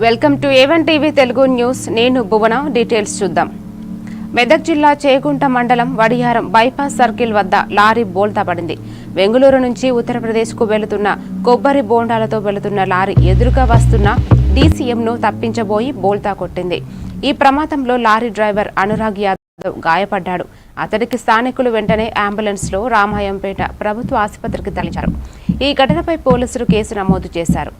Welcome to A1 TV Telugu news. నేను భువన. Details చూద్దాం. మెదక్ జిల్లా చేగుంట మండలం వడియారం బైపాస్ సర్కిల్ వద్ద లారీ బోల్తా పడింది. బెంగళూరు నుంచి ఉత్తరప్రదేశ్కు వెళుతున్న కొబ్బరి బోండాలతో వెళుతున్న లారీ ఎదురుగా వస్తున్న DCMను తప్పించబోయి బోల్తా కొట్టింది. ఈ ప్రమాదంలో లారీ డ్రైవర్ అనురాగ్ యాదవ్ గాయపడ్డాడు. అతడికి స్థానికులు వెంటనే అంబులెన్స్లో రామాయంపేట ప్రభుత్వ ఆసుపత్రికి తరలించారు. ఈ ఘటనపై పోలీసులు కేసు నమోదు చేశారు.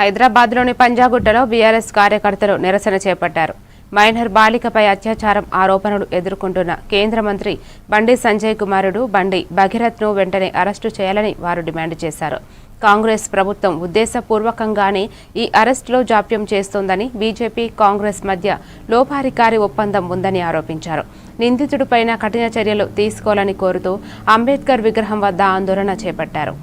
హైదరాబాద్లోని పంజాగుట్టలో బీఆర్ఎస్ కార్యకర్తలు నిరసన చేపట్టారు. మైనర్ బాలికపై అత్యాచారం ఆరోపణలు ఎదుర్కొంటున్న కేంద్ర మంత్రి బండి సంజయ్ కుమారుడు బండి భగీరథ్ను వెంటనే అరెస్టు చేయాలని వారు డిమాండ్ చేశారు. కాంగ్రెస్ ప్రభుత్వం ఉద్దేశపూర్వకంగానే ఈ అరెస్టులో జాప్యం చేస్తోందని, బీజేపీ కాంగ్రెస్ మధ్య లోపారికారి ఒప్పందం ఉందని ఆరోపించారు. నిందితుడిపైన కఠిన చర్యలు తీసుకోవాలని కోరుతూ అంబేద్కర్ విగ్రహం వద్ద ఆందోళన చేపట్టారు.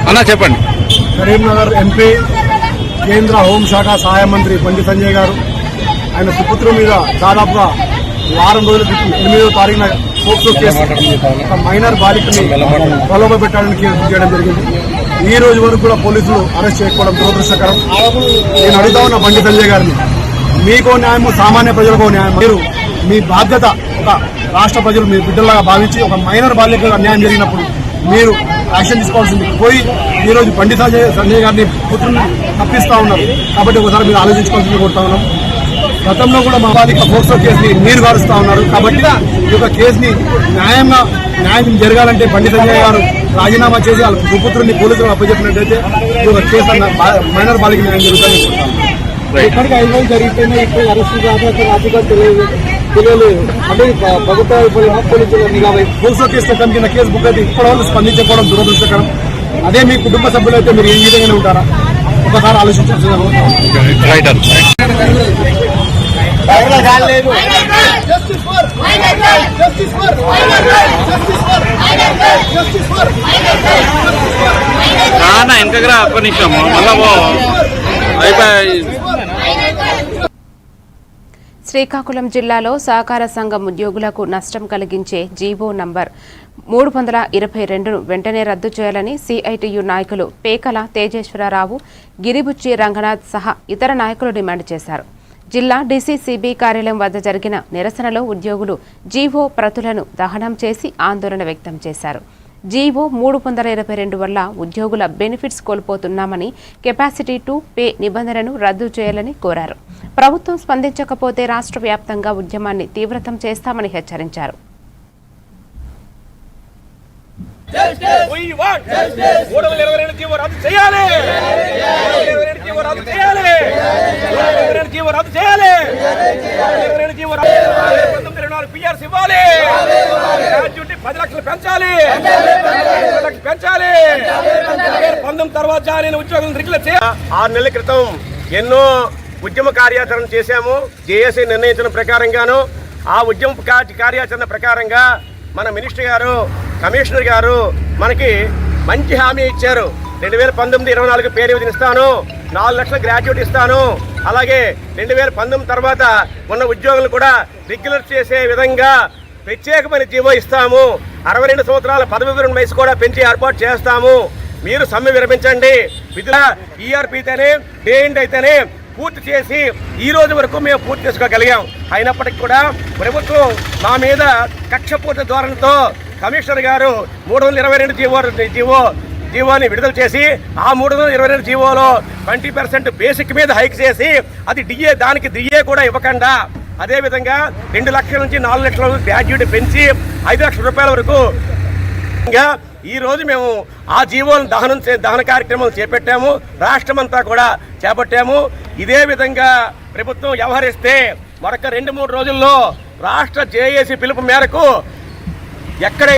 అన్నా చెప్పండి. కరీంనగర్ ఎంపీ కేంద్ర హోంశాఖ సహాయ మంత్రి బండి సంజయ్ గారు ఆయన సుపుత్రు మీద దాదాపుగా వారం రోజుల క్రితం 8వ తారీఖున పోక్సో కేసు ఒక మైనర్ బాలికని ప్రలోభ పెట్టడానికి కేసు చేయడం జరిగింది. ఈ రోజు వరకు కూడా పోలీసులు అరెస్ట్ చేయకపోవడం దురదృష్టకరం. నేను అడుగుతా ఉన్న బండి సంజయ్ గారిని, మీకో న్యాయము సామాన్య ప్రజలకో న్యాయం. మీరు మీ బాధ్యత ఒక రాష్ట్ర ప్రజలు మీ బిడ్డలాగా భావించి ఒక మైనర్ బాలికకు అన్యాయం జరిగినప్పుడు మీరు యాక్షన్ తీసుకోవాల్సింది పోయి ఈ రోజు బండి సంజయ్ గారిని పుత్రుని తప్పిస్తా ఉన్నారు. కాబట్టి ఒకసారి మీరు ఆలోచించుకోవాల్సింది కోరుతా ఉన్నాం. గతంలో కూడా మా బాలిక పోక్సో కేసుని మీరు గారుస్తా ఉన్నారు. కాబట్టి ఈ యొక్క కేసుని న్యాయం జరగాలంటే బండి సంజయ్ గారు రాజీనామా చేసి వాళ్ళ సుపుత్రుని పోలీసులు అప్పచెప్పినట్టయితే ఈ యొక్క కేసు మైనర్ బాలిక న్యాయం జరుగుతుందని కోరుతాను. ఇప్పటికీ 5 రోజులు జరిగిపోయినా ఇప్పుడు అరెస్టు తెలియలేదు. అంటే ప్రభుత్వ పోలీసులు నిఘా పోక్సో కేసు చట్టం కింద కేసు బుక్ అయితే ఇప్పటివరకు స్పందించకపోవడం దురదృష్టకరం. అదే మీ కుటుంబ సభ్యులు అయితే మీరు ఏ విధంగానే ఉంటారా? ఒకసారి ఆలోచించాల్సింది. వెనకరా ఒక్క నిమిషం మళ్ళా అయిపోయి. శ్రీకాకుళం జిల్లాలో సహకార సంఘం ఉద్యోగులకు నష్టం కలిగించే జీవో నంబర్ 322ను వెంటనే రద్దు చేయాలని సిఐటియు నాయకులు పేకల తేజేశ్వరరావు, గిరిబుచ్చి రంగనాథ్ సహా ఇతర నాయకులు డిమాండ్ చేశారు. జిల్లా డీసీసీబీ కార్యాలయం వద్ద జరిగిన నిరసనలో ఉద్యోగులు జీవో ప్రతులను దహనం చేసి ఆందోళన వ్యక్తం చేశారు. జీవో 322 వల్ల ఉద్యోగుల బెనిఫిట్స్ కోల్పోతున్నామని, కెపాసిటీ టు పే నిబంధనను రద్దు చేయాలని కోరారు. ప్రభుత్వం స్పందించకపోతే రాష్ట్ర వ్యాప్తంగా ఉద్యమాన్ని తీవ్రతం చేస్తామని హెచ్చరించారు. తర్వాత 6 నెలల క్రితం ఎన్నో ఉద్యమ కార్యాచరణ చేశాము. జేఏసీ నిర్ణయించిన ప్రకారంగాను ఆ ఉద్యమ కార్యాచరణ ప్రకారంగా మన మినిస్టర్ గారు, కమిషనర్ గారు మనకి మంచి హామీ ఇచ్చారు. 2019-24 పే రివిజన్ ఇస్తాను, 4 లక్షల గ్రాడ్యుయేట్ ఇస్తాను, అలాగే 2019 తర్వాత ఉన్న ఉద్యోగులు కూడా రెగ్యులర్ చేసే విధంగా ప్రత్యేకమైన జీవో ఇస్తాము, 62 సంవత్సరాల పదవి విరమణ వయసు కూడా పెంచి ఏర్పాటు చేస్తాము, మీరు సమ్మె విరమించండి, విధుల ఈఆర్పీతోనే డేఎండ్ అయితేనే పూర్తి చేసి ఈ రోజు వరకు మేము పూర్తి చేసుకోగలిగాం. అయినప్పటికీ కూడా ప్రభుత్వం మా మీద కక్షపూర్త ధోరణితో కమిషనర్ గారు 322 జీవోని విడుదల చేసి ఆ 322 జీవోలో 20% బేసిక్ మీద హైక్ చేసి అది దానికి డిఏ కూడా ఇవ్వకుండా అదేవిధంగా 2 లక్షల నుంచి 4 లక్షల వరకు గ్రాడ్యుయేట్ పెంచి 5 లక్షల రూపాయల వరకు ఈ రోజు మేము ఆ జీవోలను దహన కార్యక్రమాలు చేపట్టాము. రాష్ట్రమంతా కూడా చేపట్టాము. ఇదే విధంగా ప్రభుత్వం వ్యవహరిస్తే మరొక 2-3 రోజుల్లో రాష్ట్ర జేఏసీ పిలుపు మేరకు ఎక్కడ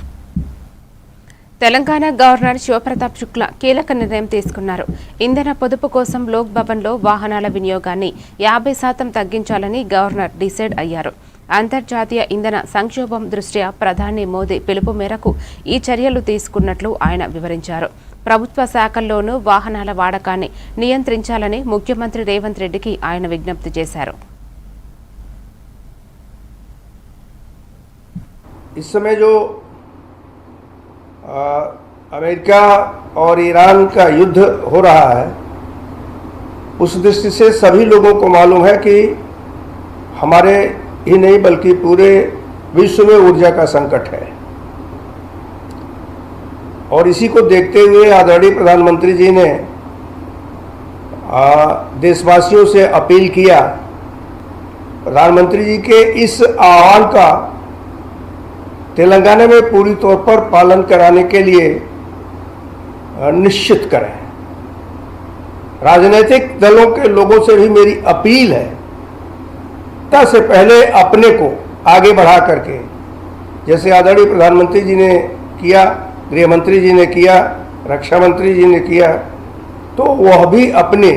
తెలంగాణ గవర్నర్ శివప్రతాప్ శుక్లా కీలక నిర్ణయం తీసుకున్నారు. ఇంధన పొదుపు కోసం లోక్ భవన్లో వాహనాల వినియోగాన్ని 50% తగ్గించాలని గవర్నర్ డిసైడ్ అయ్యారు. అంతర్జాతీయ ఇంధన సంక్షోభం దృష్ట్యా ప్రధాని మోదీ పిలుపు మేరకు ఈ చర్యలు తీసుకున్నట్లు ఆయన వివరించారు. ప్రభుత్వ శాఖల్లోనూ వాహనాల వాడకాన్ని నియంత్రించాలని ముఖ్యమంత్రి రేవంత్ రెడ్డికి ఆయన విజ్ఞప్తి చేశారు. अमेरिका और ईरान का युद्ध हो रहा है, उस दृष्टि से सभी लोगों को मालूम है कि हमारे ही नहीं बल्कि पूरे विश्व में ऊर्जा का संकट है और इसी को देखते हुए आदरणीय प्रधानमंत्री जी ने देशवासियों से अपील किया। प्रधानमंत्री जी के इस आह्वान का तेलंगाना में पूरी तौर पर पालन कराने के लिए निश्चित करें। राजनीतिक दलों के लोगों से भी मेरी अपील है, से पहले अपने को आगे बढ़ा करके, जैसे आदरणीय प्रधानमंत्री जी ने किया, गृह मंत्री जी ने किया, रक्षा मंत्री जी ने किया, तो वह भी अपने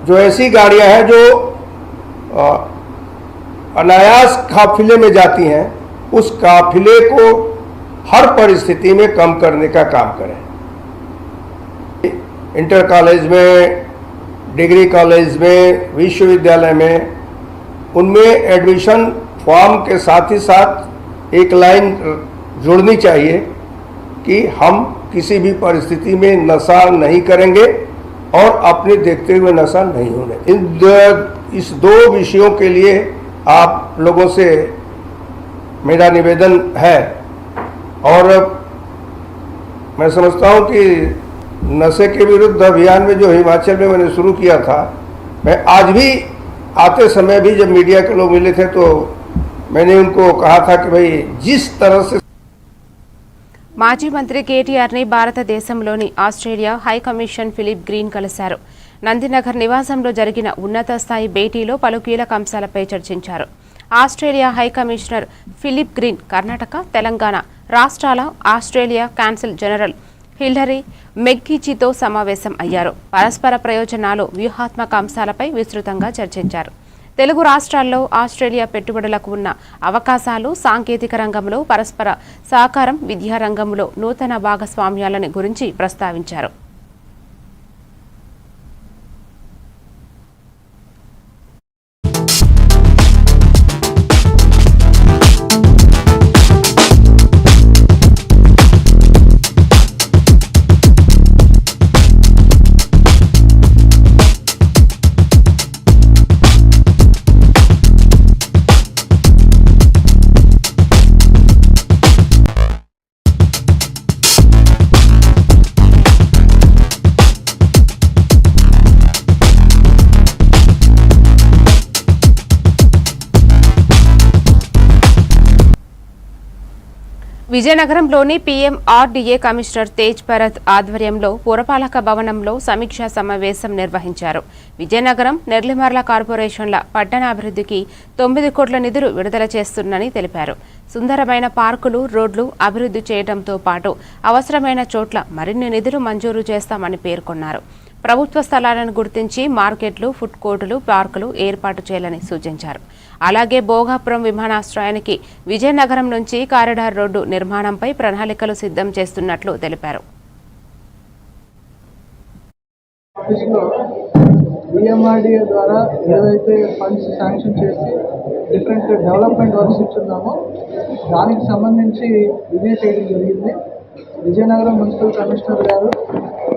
जो ऐसी गाड़ियां हैं जो अनायास काफिले में जाती हैं, उस काफिले को हर परिस्थिति में कम करने का काम करें। इंटर कॉलेज में, डिग्री कॉलेज में, विश्वविद्यालय में, उनमें एडमिशन फॉर्म के साथ ही साथ एक लाइन जोड़नी चाहिए कि हम किसी भी परिस्थिति में नशा नहीं करेंगे और अपने देखते हुए नशा नहीं होने। इस 2 विषयों के लिए आप लोगों से मेरा निवेदन है और मैं समझता हूं कि नशे के विरुद्ध अभियान में जो हिमाचल में मैंने शुरू किया था, मैं आज भी आते समय भी जब मीडिया के लोग मिले थे तो मैंने उनको कहा था कि भाई जिस तरह से మాజీ మంత్రి కేటీఆర్ని భారతదేశంలోని Australia high commission Philip Green కలిశారు. నందినగర్ నివాసంలో జరిగిన ఉన్నత స్థాయి భేటీలో పలు కీలక అంశాలపై చర్చించారు. Australia high commissioner Philip Green Karnataka, Telangana రాష్ట్రాల ఆస్ట్రేలియా కాన్సుల్ జనరల్ హిల్లరీ మెక్కీచితో సమావేశం అయ్యారు. పరస్పర ప్రయోజనాలు, వ్యూహాత్మక అంశాలపై విస్తృతంగా చర్చించారు. తెలుగు రాష్ట్రాల్లో ఆస్ట్రేలియా పెట్టుబడులకు ఉన్న అవకాశాలు, సాంకేతిక రంగంలో పరస్పర సహకారం, విద్యారంగంలో నూతన భాగస్వామ్యాలను గురించి ప్రస్తావించారు. విజయనగరంలోని పీఎంఆర్డీఏ కమిషనర్ తేజ్ భరత్ ఆధ్వర్యంలో పురపాలక భవనంలో సమీక్షా సమావేశం నిర్వహించారు. విజయనగరం, నెర్లిమర్ల కార్పొరేషన్ల పట్టణాభివృద్ధికి 9 కోట్ల నిధులు విడుదల చేస్తున్నని తెలిపారు. సుందరమైన పార్కులు, రోడ్లు అభివృద్ధి చేయడంతో పాటు అవసరమైన చోట్ల మరిన్ని నిధులు మంజూరు చేస్తామని పేర్కొన్నారు. ప్రభుత్వ స్థలాలను గుర్తించి మార్కెట్లు, ఫుడ్ కోర్టులు, పార్కులు ఏర్పాటు చేయాలని సూచించారు. అలాగే భోగాపురం విమానాశ్రయానికి విజయనగరం నుంచి కారిడార్ రోడ్డు నిర్మాణంపై ప్రణాళికలు సిద్ధం చేస్తున్నట్లు తెలిపారు. బిఎంఆర్డీఏ ద్వారా ఏవైతే ఫండ్స్ శాంక్షన్ చేసి డిఫరెంట్ డెవలప్మెంట్ వర్క్స్ ఇచ్చున్నామో దానికి సంబంధించి రివ్యూ చేయడం జరిగింది. విజయనగరం మున్సిపల్ కమిషనర్ గారు,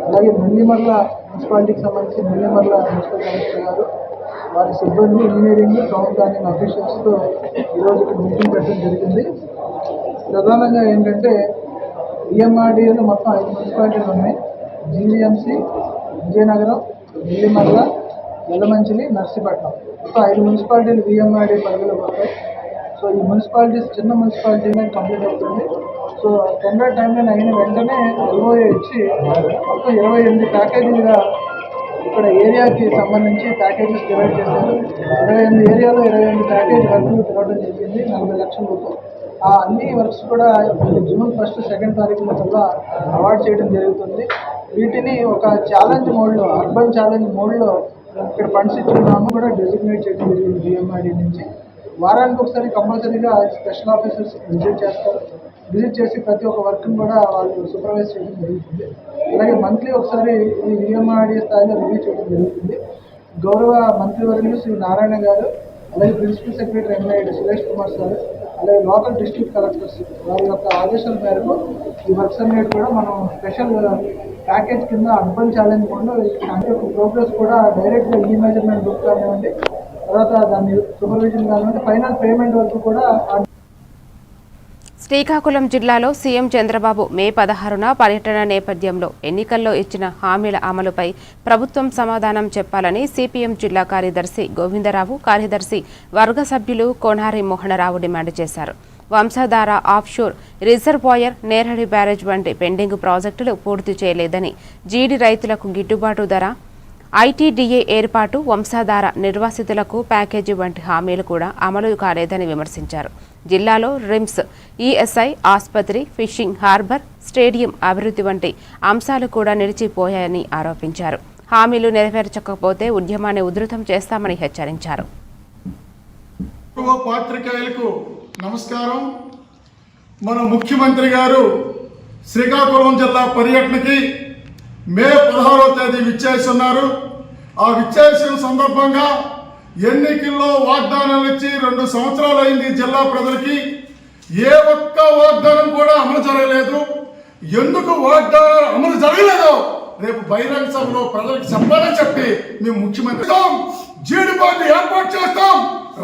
అలాగే నెల్లిమర్ల మున్సిపాలిటీకి సంబంధించి నెల్లిమర్ల మున్సిపల్ కమిషనర్ గారు, వారి సిబ్బంది, ఇంజనీరింగ్, టౌన్ ప్లానింగ్ అఫీషియల్స్తో ఈరోజు ఇక్కడ మీటింగ్ పెట్టడం జరిగింది. ప్రధానంగా ఏంటంటే బిఎంఆర్డీఏలో మొత్తం 5 మున్సిపాలిటీలు ఉన్నాయి. జీవీఎంసీ, విజయనగరం, నెల్లిమర్ల, యలమంచిలి, నర్సీపట్నం. మొత్తం 5 మున్సిపాలిటీలు బిఎంఆర్డీ పరిధిలోకి వస్తాయి. సో ఈ మున్సిపాలిటీస్ చిన్న మున్సిపాలిటీనే కంప్లీట్ అవుతుంది. సో టెండర్ టైంలో అయిన వెంటనే ఎల్ఓఏ ఇచ్చి మొత్తం 28 ప్యాకేజీలుగా ఇక్కడ ఏరియాకి సంబంధించి ప్యాకేజెస్ డివైడ్ చేశారు. 28 ఏరియాలో 28 ప్యాకేజ్ వర్కులు తిరగడం జరిగింది 40 లక్షల రూపాయలు. ఆ అన్ని వర్క్స్ కూడా జూన్ 1, 2 తారీఖుల కల్లా అవార్డు చేయడం జరుగుతుంది. వీటిని ఒక ఛాలెంజ్ మోడ్లో, అర్బన్ ఛాలెంజ్ మోడ్లో ఇక్కడ ఫండ్స్ ఇచ్చున్నాము కూడా డెసిగ్నేట్ చేయడం జరిగింది. బిఎంఆర్డీ నుంచి వారానికి ఒకసారి కంపల్సరీగా స్పెషల్ ఆఫీసర్స్ విజిట్ చేస్తారు. విజిట్ చేసి ప్రతి ఒక్క వర్క్ని కూడా వాళ్ళు సూపర్వైజ్ చేయడం జరుగుతుంది. అలాగే మంత్లీ ఒకసారి ఈ బిఎంఆర్డీ స్థాయిలో రివ్యూ చేయడం జరుగుతుంది. గౌరవ మంత్రివర్యులు శ్రీ నారాయణ గారు, అలాగే principal secretary MID Suresh Kumar sir, అలాగే లోకల్ డిస్ట్రిక్ట్ కలెక్టర్స్ వారి యొక్క ఆదేశాల మేరకు ఈ వర్క్స్ అన్నిటి కూడా మనం స్పెషల్ ప్యాకేజ్ కింద అర్బన్ ఛాలెంజ్ మోడ్లో అంటే ప్రోగ్రెస్ కూడా డైరెక్ట్గా ఈ మెజర్మెంట్ బుక్ కానివ్వండి, తర్వాత దాన్ని సూపర్విజన్ కానివ్వండి, ఫైనల్ పేమెంట్ వరకు కూడా. శ్రీకాకుళం జిల్లాలో సీఎం చంద్రబాబు మే 16న పర్యటన నేపథ్యంలో ఎన్నికల్లో ఇచ్చిన హామీల అమలుపై ప్రభుత్వం సమాధానం చెప్పాలని సిపిఎం జిల్లా కార్యదర్శి గోవిందరావు, కార్యదర్శి వర్గ సభ్యులు కోనారి మోహనరావు డిమాండ్ చేశారు. వంశధార ఆఫ్షోర్ రిజర్వాయర్, నేరడి బ్యారేజ్ వంటి పెండింగ్ ప్రాజెక్టులు పూర్తి చేయలేదని, జీడి రైతులకు గిట్టుబాటు ధర, ఐటీడీఏ ఏర్పాటు, వంశధార నిర్వాసితులకు ప్యాకేజీ వంటి హామీలు కూడా అమలు కాలేదని విమర్శించారు. జిల్లాలో రిమ్స్, ఈఎస్ఐ ఆసుపత్రి, ఫిషింగ్ హార్బర్, స్టేడియం అభివృద్ధి వంటి అంశాలు కూడా నిలిచిపోయాయని ఆరోపించారు. హామీలు నెరవేర్చకపోతే ఉద్యమాన్ని ఉధృతం చేస్తామని హెచ్చరించారు. పాత్రికేయులకు నమస్కారం. మన ముఖ్యమంత్రి గారు శ్రీకాకుళం జిల్లా పర్యటనకి మే 16వ తేదీ విచ్చేస్తున్నారు. ఆ విచ్చేసిన సందర్భంగా ఎన్నికల్లో వాగ్దానాలు ఇచ్చి 2 సంవత్సరాలు అయింది. జిల్లా ప్రజలకి ఏ ఒక్క వాగ్దానం కూడా అమలు జరగలేదు. ఎందుకు వాగ్దానాలు అమలు జరగలేదో రేపు బహిరంగ సభలో ప్రజలకు చెప్పాలని చెప్పి మేము ముఖ్యమంత్రి జీడి బోర్డు ఏర్పాటు చేస్తాం,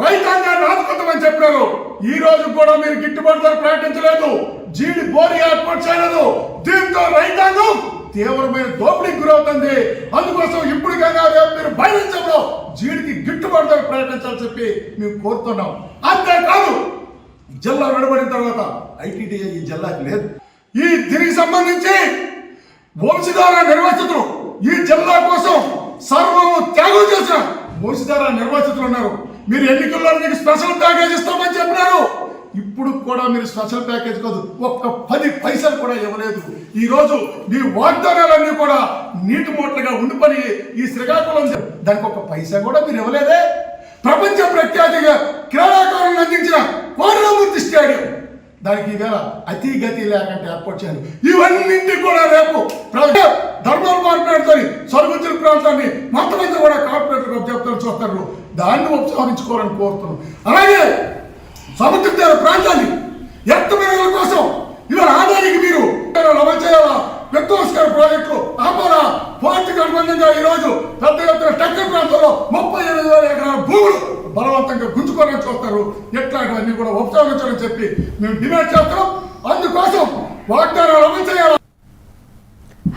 రైతాంగాన్ని ఆదుకుంటామని చెప్పారు. ఈ రోజు కూడా మీరు గిట్టుబాటు ధర ప్రకటించలేదు, జీడి బోర్డు ఏర్పాటు చేయలేదు. దీంతో రైతాంగం తీవ్రమైన దోపిడీకి గురవుతుంది. అందుకోసం ఇప్పటికైనా రేపు మీరు బహిరంగ సభలో జీడికి గిట్టుబాటు ధర ప్రకటించాలని చెప్పి మేము కోరుతున్నాం. అంతేకాదు, జిల్లా విడబడిన తర్వాత ఐటీడీఏ ఈ జిల్లాకి లేదు. ఈ దీనికి సంబంధించి వంశధార నిర్వాసితులు ఈ జిల్లా కోసం సర్వము త్యాగం చేసిన వంశధార నిర్వాసితులు ఉన్నారు. మీరు ఎన్నికల్లో మీకు స్పెషల్ ప్యాకేజ్ ఇస్తామని చెప్పినారు. ఇప్పుడు కూడా మీరు స్పెషల్ ప్యాకేజ్ కాదు, ఒక్క 10 పైసలు కూడా ఇవ్వలేదు. ఈ రోజు మీ వాగ్దానాలన్నీ కూడా నీటి మూటలుగా ఉండిపోయి ఈ శ్రీకాకుళం దానికి 1 పైసా కూడా మీరు ఇవ్వలేదే. ప్రపంచ ప్రఖ్యాతిగా క్రీడాకారులను అందించిన కోరమూర్తి స్టేడియం దానికి ఈవేళ అతి గతి లేకుండా ఏర్పాటు చేయాలి. ఇవన్నింటి కూడా రేపు ధర్మాల మార్పిడితో సరుగుచ్చిన ప్రాంతాన్ని మొత్తం కూడా కార్పొరేటర్ చెప్తారు చూస్తారు. దాన్ని ఉపసంహరించుకోవాలని కోరుతున్నాం. అలాగే సముద్ర తీర ప్రాంతాన్ని ఎత్తమైన కోసం ఇవాళ ఆదాయానికి మీరు అమలు చేయాలా, విధ్వంసకర ప్రాజెక్టులు ఆపాలా. పోర్టుకు అనుబంధంగా ఈ రోజు పెద్ద ఎత్తున టెక్కల్ ప్రాంతంలో 38,000 ఎకరాల భూములు బలవంతంగా గుంజుకోవాలని చూస్తారు. ఇట్లాంటివన్నీ కూడా ఉపసంహరించాలని చెప్పి మేము డిమాండ్ చేస్తున్నాం. అందుకోసం వాగ్దానాలు అమలు చేయాలి.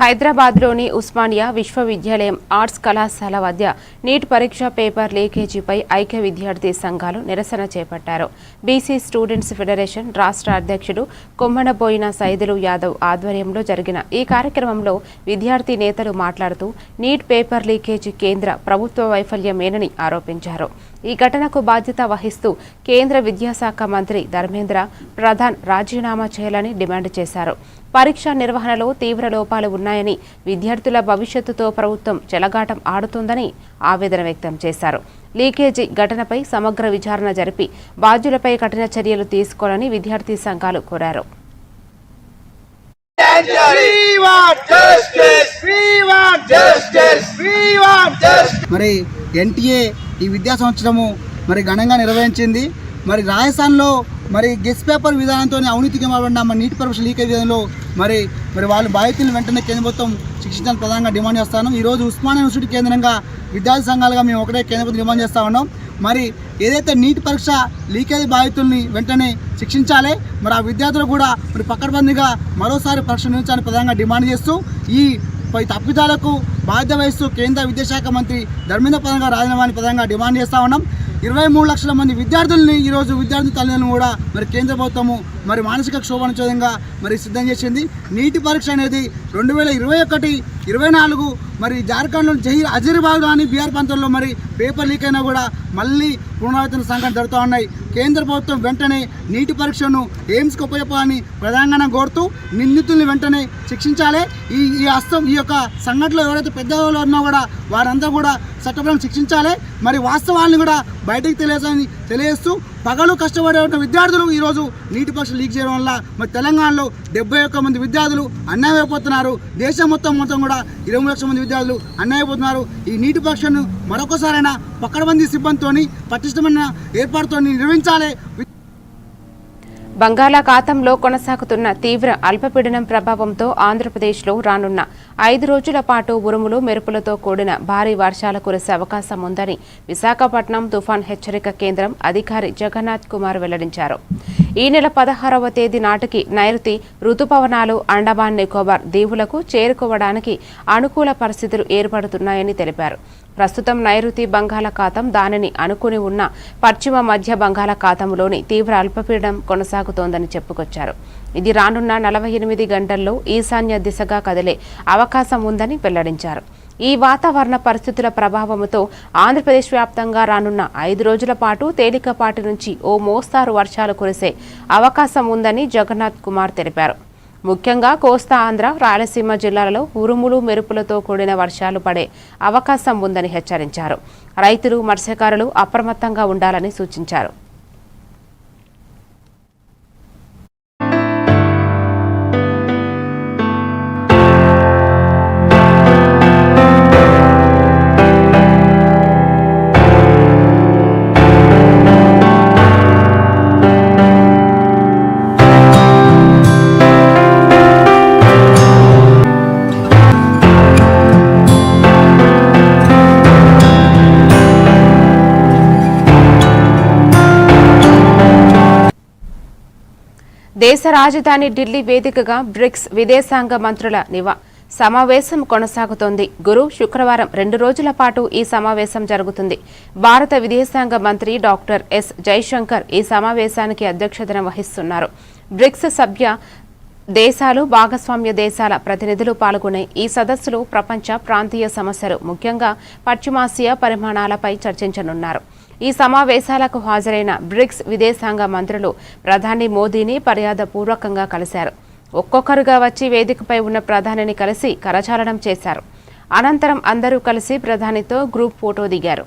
హైదరాబాద్లోని ఉస్మానియా విశ్వవిద్యాలయం ఆర్ట్స్ కళాశాల వద్ద నీట్ పరీక్ష పేపర్ లీకేజీపై ఐక్య విద్యార్థి సంఘాలు నిరసన చేపట్టారు. బీసీ స్టూడెంట్స్ ఫెడరేషన్ రాష్ట్ర అధ్యక్షుడు కొమ్మనబోయిన సైదులు యాదవ్ ఆధ్వర్యంలో జరిగిన ఈ కార్యక్రమంలో విద్యార్థి నేతలు మాట్లాడుతూ నీట్ పేపర్ లీకేజీ కేంద్ర ప్రభుత్వ వైఫల్యమేనని ఆరోపించారు. ఈ ఘటనకు బాధ్యత వహిస్తూ కేంద్ర విద్యాశాఖ మంత్రి ధర్మేంద్ర ప్రధాన్ రాజీనామా చేయాలని డిమాండ్ చేశారు. పరీక్ష నిర్వహణలో తీవ్ర లోపాలు ఉన్నాయని, విద్యార్థుల భవిష్యత్తుతో ప్రభుత్వం చెలగాటం ఆడుతోందని ఆవేదన వ్యక్తం చేశారు. లీకేజీ ఘటనపై సమగ్ర విచారణ జరిపి బాధ్యులపై కఠిన చర్యలు తీసుకోవాలని విద్యార్థి సంఘాలు కోరారు. మరి ఎన్టీఏ ఈ విద్యా సంవత్సరము మరి ఘనంగా నిర్వహించింది. మరి రాజస్థాన్లో మరి గెస్ట్ పేపర్ విధానంతో అవినీతికి మారిన మన నీటి పరీక్ష లీకేజ్ విధానంలో మరి వాళ్ళు బాధితులను వెంటనే కేంద్ర ప్రభుత్వం శిక్షించాలని ప్రధానంగా డిమాండ్ చేస్తాను. ఈరోజు ఉస్మానియా యూనివర్సిటీ కేంద్రంగా విద్యార్థి సంఘాలుగా మేము ఒకటే కేంద్ర ప్రభుత్వం డిమాండ్ చేస్తా ఉన్నాం. మరి ఏదైతే నీటి పరీక్ష లీకేజ్ బాధితుల్ని వెంటనే శిక్షించాలి, మరి ఆ విద్యార్థులు కూడా మరి పకడ్బందీగా మరోసారి పరీక్ష నిర్వహించాలని ప్రధానంగా డిమాండ్ చేస్తూ ఈ తప్పిదాలకు బాధ్యత వహిస్తూ కేంద్ర విద్యాశాఖ మంత్రి ధర్మేంద్ర ప్రధాన్ గారు రాజీనామాని ప్రధానంగా డిమాండ్ చేస్తూ ఉన్నాం. 23 లక్షల మంది విద్యార్థుల్ని ఈరోజు విద్యార్థి తల్లిదండ్రులను కూడా మరి కేంద్ర ప్రభుత్వము మరి మానసిక క్షోభను విధంగా మరి సిద్ధం చేసింది. నీటి పరీక్ష అనేది 2021-24 మరి జార్ఖండ్లో హజీరాబాద్ అని బీహార్ ప్రాంతంలో మరి పేపర్ లీక్ అయినా కూడా మళ్ళీ పునరావృతం సంఘటన జరుగుతూ ఉన్నాయి. కేంద్ర ప్రభుత్వం వెంటనే నీటి పరీక్షను ఎయిమ్స్కి ఉపయోగపడాలని ప్రధానంగా కోరుతూ నిందితుల్ని వెంటనే శిక్షించాలి. ఈ యొక్క సంఘటనలో ఎవరైతే పెద్దవాళ్ళు ఉన్నా కూడా వారంతా కూడా చట్టపరంగా శిక్షించాలి. మరి వాస్తవాలను కూడా బయటకు తెలియజేస్తూ పగలు కష్టపడే విద్యార్థులు ఈరోజు నీటి పరీక్ష లీక్ చేయడం వల్ల మరి తెలంగాణలో 71 మంది విద్యార్థులు అన్యాయమైపోతున్నారు. దేశం మొత్తం కూడా 20 లక్షల మంది విద్యార్థులు అన్యాయమైపోతున్నారు. ఈ నీటి పరీక్షను మరొకసారైనా పకడ్బందీ సిబ్బందితోని పటిష్టమైన ఏర్పాటుతో నిర్వహించాలి. బంగాళాఖాతంలో కొనసాగుతున్న తీవ్ర అల్పపీడనం ప్రభావంతో ఆంధ్రప్రదేశ్లో రానున్న 5 రోజుల పాటు ఉరుములు మెరుపులతో కూడిన భారీ వర్షాలు కురిసే అవకాశం ఉందని విశాఖపట్నం తుఫాన్ హెచ్చరిక కేంద్రం అధికారి జగన్నాథ్ కుమార్ వెల్లడించారు. ఈ నెల 16వ తేదీ నాటికి నైరుతి రుతుపవనాలు అండమాన్ నికోబార్ దీవులకు చేరుకోవడానికి అనుకూల పరిస్థితులు ఏర్పడుతున్నాయని తెలిపారు. ప్రస్తుతం నైరుతి బంగాళాఖాతం దానిని అనుకుని ఉన్న పశ్చిమ మధ్య బంగాళాఖాతంలోని తీవ్ర అల్పపీడనం కొనసాగుతోందని చెప్పుకొచ్చారు. ఇది రానున్న 48 గంటల్లో ఈశాన్య దిశగా కదిలే అవకాశం ఉందని వెల్లడించారు. ఈ వాతావరణ పరిస్థితుల ప్రభావంతో ఆంధ్రప్రదేశ్ వ్యాప్తంగా రానున్న 5 రోజుల పాటు తేలికపాటి నుంచి ఓ మోస్తారు వర్షాలు కురిసే అవకాశం ఉందని జగన్నాథ్ కుమార్ తెలిపారు. ముఖ్యంగా కోస్తా ఆంధ్ర, రాయలసీమ జిల్లాలలో ఉరుములు మెరుపులతో కూడిన వర్షాలు పడే అవకాశం ఉందని హెచ్చరించారు. రైతులు, మత్స్యకారులు అప్రమత్తంగా ఉండాలని సూచించారు. దేశ రాజధాని ఢిల్లీ వేదికగా బ్రిక్స్ విదేశాంగ మంత్రుల సమావేశం కొనసాగుతోంది. శుక్రవారం 2 రోజుల పాటు ఈ సమావేశం జరుగుతుంది. భారత విదేశాంగ మంత్రి డాక్టర్ ఎస్ జైశంకర్ ఈ సమావేశానికి అధ్యక్షతన వహిస్తున్నారు. బ్రిక్స్ సభ్య దేశాలు, భాగస్వామ్య దేశాల ప్రతినిధులు పాల్గొనే ఈ సదస్సులో ప్రపంచ, ప్రాంతీయ సమస్యలు, ముఖ్యంగా పశ్చిమాసియా పరిమాణాలపై చర్చించనున్నారు. ఈ సమావేశాలకు హాజరైన బ్రిక్స్ విదేశాంగ మంత్రులు ప్రధాని మోదీని మర్యాదపూర్వకంగా కలిశారు. ఒక్కొక్కరుగా వచ్చి వేదికపై ఉన్న ప్రధానిని కలిసి కరచాలనం చేశారు. అనంతరం అందరూ కలిసి ప్రధానితో గ్రూప్ ఫోటో దిగారు.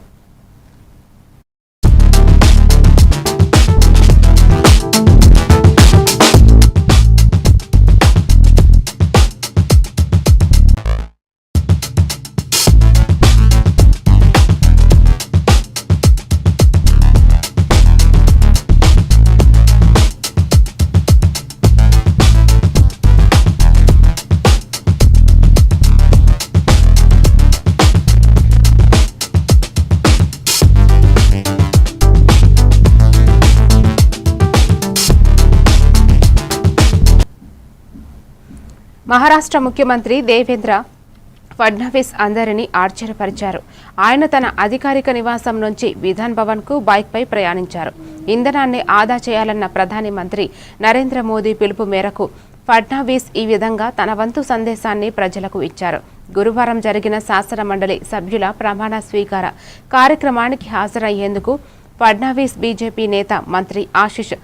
మహారాష్ట్ర ముఖ్యమంత్రి దేవేంద్ర ఫడ్నవీస్ అందరినీ ఆశ్చర్యపరిచారు. ఆయన తన అధికారిక నివాసం నుంచి విధాన్ భవన్కు బైక్పై ప్రయాణించారు. ఇంధనాన్ని ఆదా చేయాలన్న ప్రధాని మంత్రి నరేంద్ర మోదీ పిలుపు మేరకు ఫడ్నవీస్ ఈ విధంగా తన వంతు సందేశాన్ని ప్రజలకు ఇచ్చారు. గురువారం జరిగిన శాసన మండలి సభ్యుల ప్రమాణ స్వీకార కార్యక్రమానికి హాజరయ్యేందుకు ఫడ్నవీస్ బీజేపీ నేత మంత్రి ఆశిష్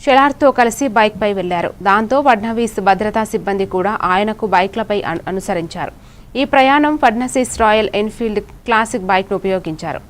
షెలార్తో కలిసి బైక్పై వెళ్లారు. దాంతో ఫడ్నవీస్ భద్రతా సిబ్బంది కూడా ఆయనకు బైక్లపై అనుసరించారు. ఈ ప్రయాణం ఫడ్నవీస్ రాయల్ ఎన్ఫీల్డ్ క్లాసిక్ బైక్ను ఉపయోగించారు.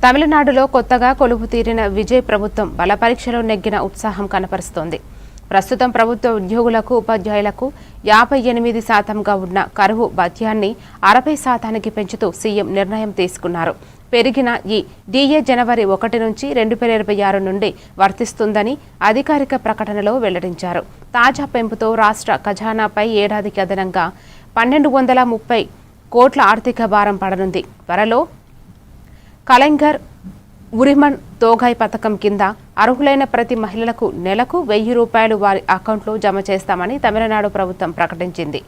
తమిళనాడులో కొత్తగా కొలువు తీరిన విజయ్ ప్రభుత్వం బల పరీక్షలో నెగ్గిన ఉత్సాహం కనపరుస్తోంది. ప్రస్తుతం ప్రభుత్వ ఉద్యోగులకు ఉపాధ్యాయులకు 58%గా ఉన్న కరువు భత్యాన్ని 60%కి పెంచుతూ సీఎం నిర్ణయం తీసుకున్నారు. పెరిగిన ఈ డీఏ జనవరి 1 నుంచి 2026 నుండి వర్తిస్తుందని అధికారిక ప్రకటనలో వెల్లడించారు. తాజా పెంపుతో రాష్ట్ర ఖజానాపై ఏడాదికి అదనంగా 1230 కోట్ల ఆర్థిక భారం పడనుంది. త్వరలో కలెంగర్ ఉరిమన్ తోగాయ్ పథకం కింద అర్హులైన ప్రతి మహిళలకు నెలకు 1000 రూపాయలు వారి అకౌంట్లో జమ చేస్తామని తమిళనాడు ప్రభుత్వం ప్రకటించింది.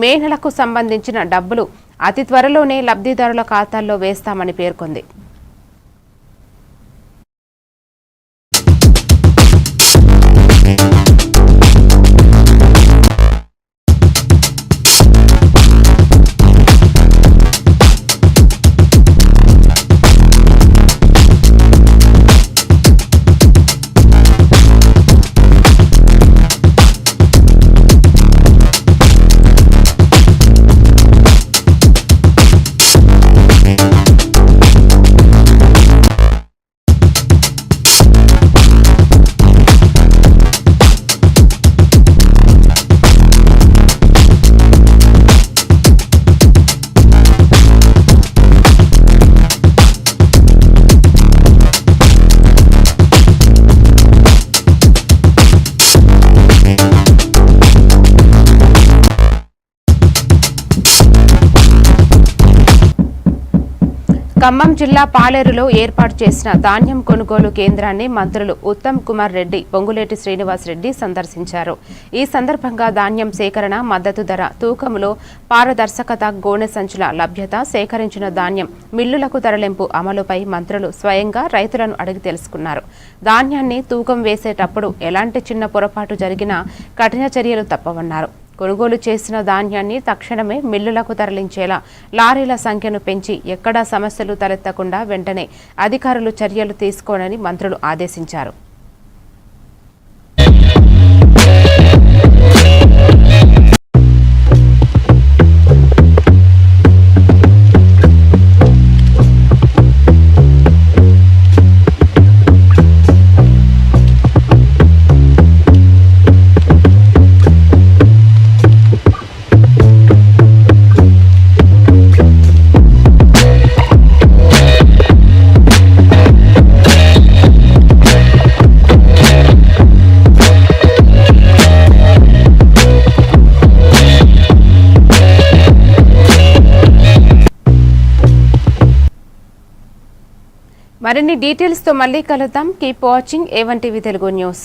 మే నెలకు సంబంధించిన డబ్బులు అతి త్వరలోనే లబ్ధిదారుల ఖాతాల్లో వేస్తామని పేర్కొంది. ఖమ్మం జిల్లా పాలేరులో ఏర్పాటు చేసిన ధాన్యం కొనుగోలు కేంద్రాన్ని మంత్రులు ఉత్తమ్ కుమార్ రెడ్డి, పొంగులేటి శ్రీనివాస్ రెడ్డి సందర్శించారు. ఈ సందర్భంగా ధాన్యం సేకరణ, మద్దతు ధర, తూకంలో పారదర్శకత, గోనె సంచుల లభ్యత, సేకరించిన ధాన్యం మిల్లులకు తరలింపు అమలుపై మంత్రులు స్వయంగా రైతులను అడిగి తెలుసుకున్నారు. ధాన్యాన్ని తూకం వేసేటప్పుడు ఎలాంటి చిన్న పొరపాటు జరిగినా కఠిన చర్యలు తప్పవన్నారు. కొనుగోలు చేసిన ధాన్యాన్ని తక్షణమే మిల్లులకు తరలించేలా లారీల సంఖ్యను పెంచి ఎక్కడా సమస్యలు తలెత్తకుండా వెంటనే అధికారులు చర్యలు తీసుకోవాలని మంత్రులు ఆదేశించారు. మరిన్ని డీటెయిల్స్ తో మళ్ళీ కలుద్దాం. Keep watching A1 TV Telugu news.